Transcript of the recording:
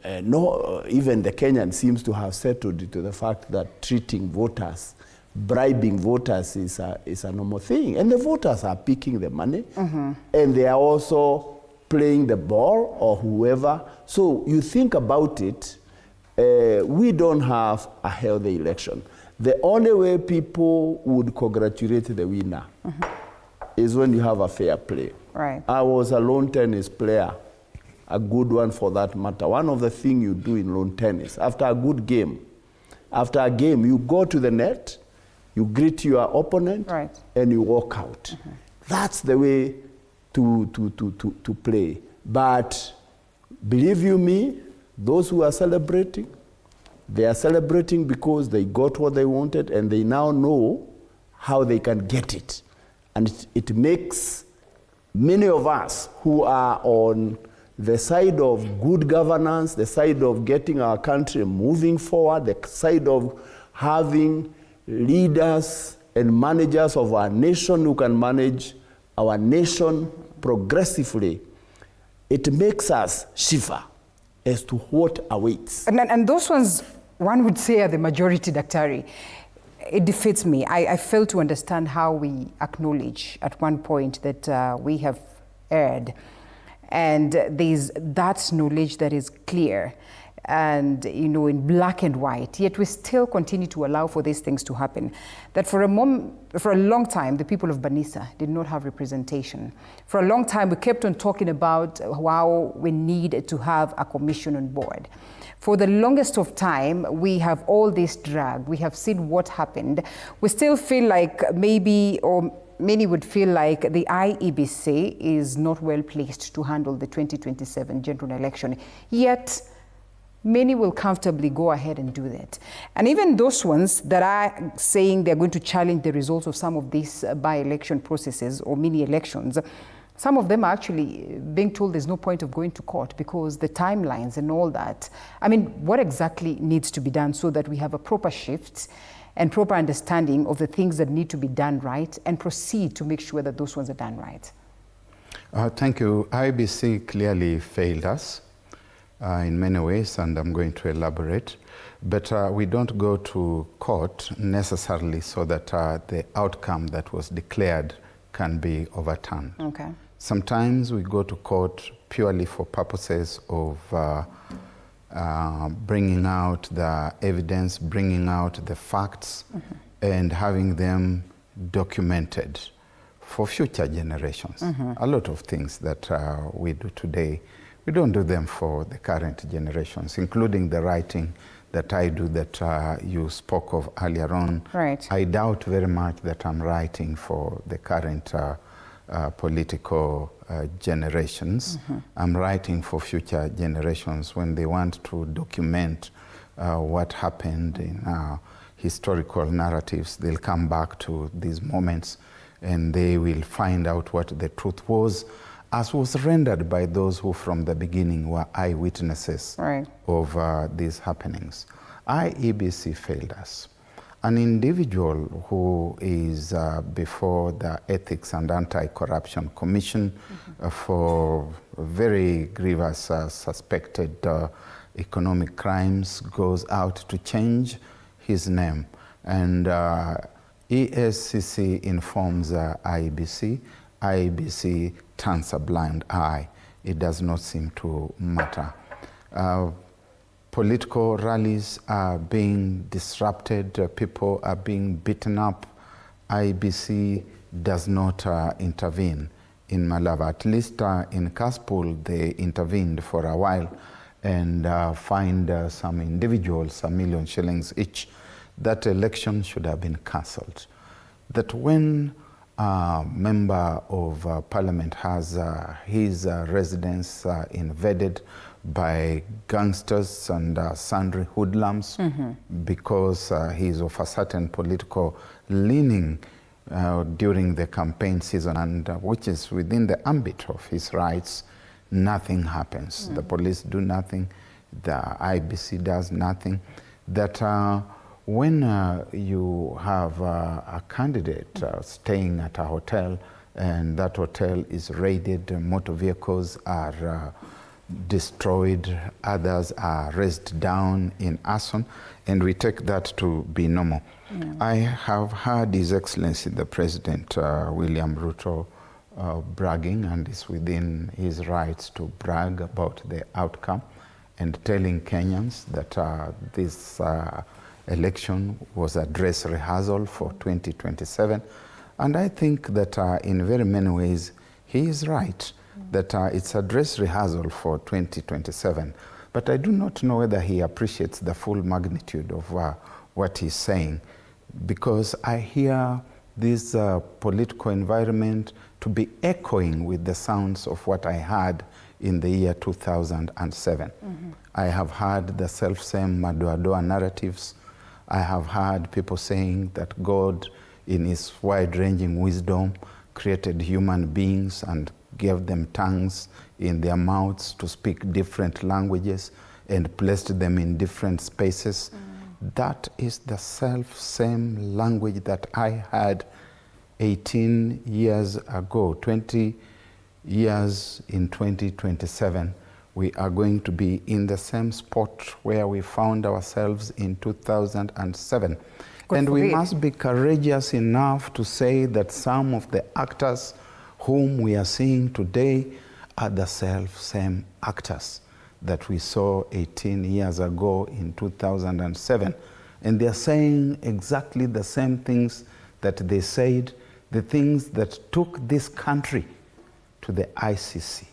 even the Kenyan seems to have settled to the fact that treating voters, bribing voters is a normal thing. And the voters are picking the money, and they are also playing the ball or whoever. So you think about it, we don't have a healthy election. The only way people would congratulate the winner is when you have a fair play. Right. I was a lawn tennis player, a good one for that matter. One of the things you do in lawn tennis, after a good game, after a game, you go to the net, you greet your opponent, and you walk out. That's the way to play. But believe you me, those who are celebrating, they are celebrating because they got what they wanted and they now know how they can get it. And it makes many of us who are on the side of good governance, the side of getting our country moving forward, the side of having leaders and managers of our nation who can manage our nation progressively, it makes us shiver as to what awaits. And those ones, one would say, are the majority, Daktari. It defeats me. I fail to understand how we acknowledge at one point that we have erred. And there's that knowledge that is clear and, you know, in black and white, yet we still continue to allow for these things to happen. That for a long time, the people of Banisa did not have representation. For a long time, we kept on talking about how we need to have a commission on board. For the longest of time, we have all this drag. We have seen what happened. We still feel like maybe, or many would feel like the IEBC is not well placed to handle the 2027 general election. Yet, many will comfortably go ahead and do that. And even those ones that are saying they're going to challenge the results of some of these by-election processes or mini-elections, some of them are actually being told there's no point of going to court because the timelines and all that. I mean, what exactly needs to be done so that we have a proper shift and proper understanding of the things that need to be done right and proceed to make sure that those ones are done right? Thank you. IBC clearly failed us in many ways, and I'm going to elaborate. But we don't go to court necessarily so that the outcome that was declared can be overturned. Okay. Sometimes we go to court purely for purposes of bringing out the evidence, bringing out the facts, and having them documented for future generations. A lot of things that we do today, we don't do them for the current generations, including the writing that I do that you spoke of earlier on. Right. I doubt very much that I'm writing for the current political generations. I'm writing for future generations when they want to document what happened in historical narratives. They'll come back to these moments and they will find out what the truth was, as was rendered by those who from the beginning were eyewitnesses of these happenings. IEBC failed us. An individual who is before the Ethics and Anti-Corruption Commission for very grievous suspected economic crimes goes out to change his name. And ESCC informs IEBC. IEBC turns a blind eye. It does not seem to matter. Political rallies are being disrupted, people are being beaten up. IEBC does not intervene in Malava. At least in Kaspul, they intervened for a while and fined some individuals $1 million shillings each. That election should have been cancelled. That when a member of parliament has his residence invaded by gangsters and sundry hoodlums because he's of a certain political leaning during the campaign season, and which is within the ambit of his rights, nothing happens. The police do nothing, the IBC does nothing. That when you have a candidate staying at a hotel and that hotel is raided, motor vehicles are destroyed, others are raised down in arson, and we take that to be normal. Yeah. I have heard His Excellency the President William Ruto bragging, and it's within his rights to brag about the outcome and telling Kenyans that this election was a dress rehearsal for 2027. And I think that in very many ways, he is right, that it's a dress rehearsal for 2027. But I do not know whether he appreciates the full magnitude of what he's saying, because I hear this political environment to be echoing with the sounds of what I heard in the year 2007. Mm-hmm. I have heard the self-same Madoadoa narratives. I have heard people saying that God, in his wide-ranging wisdom, created human beings and gave them tongues in their mouths to speak different languages and placed them in different spaces. That is the self-same language that I had 18 years ago. 20 years in 2027, we are going to be in the same spot where we found ourselves in 2007. And we must be courageous enough to say that some of the actors whom we are seeing today are the self-same actors that we saw 18 years ago in 2007. And they are saying exactly the same things that they said, the things that took this country to the ICC.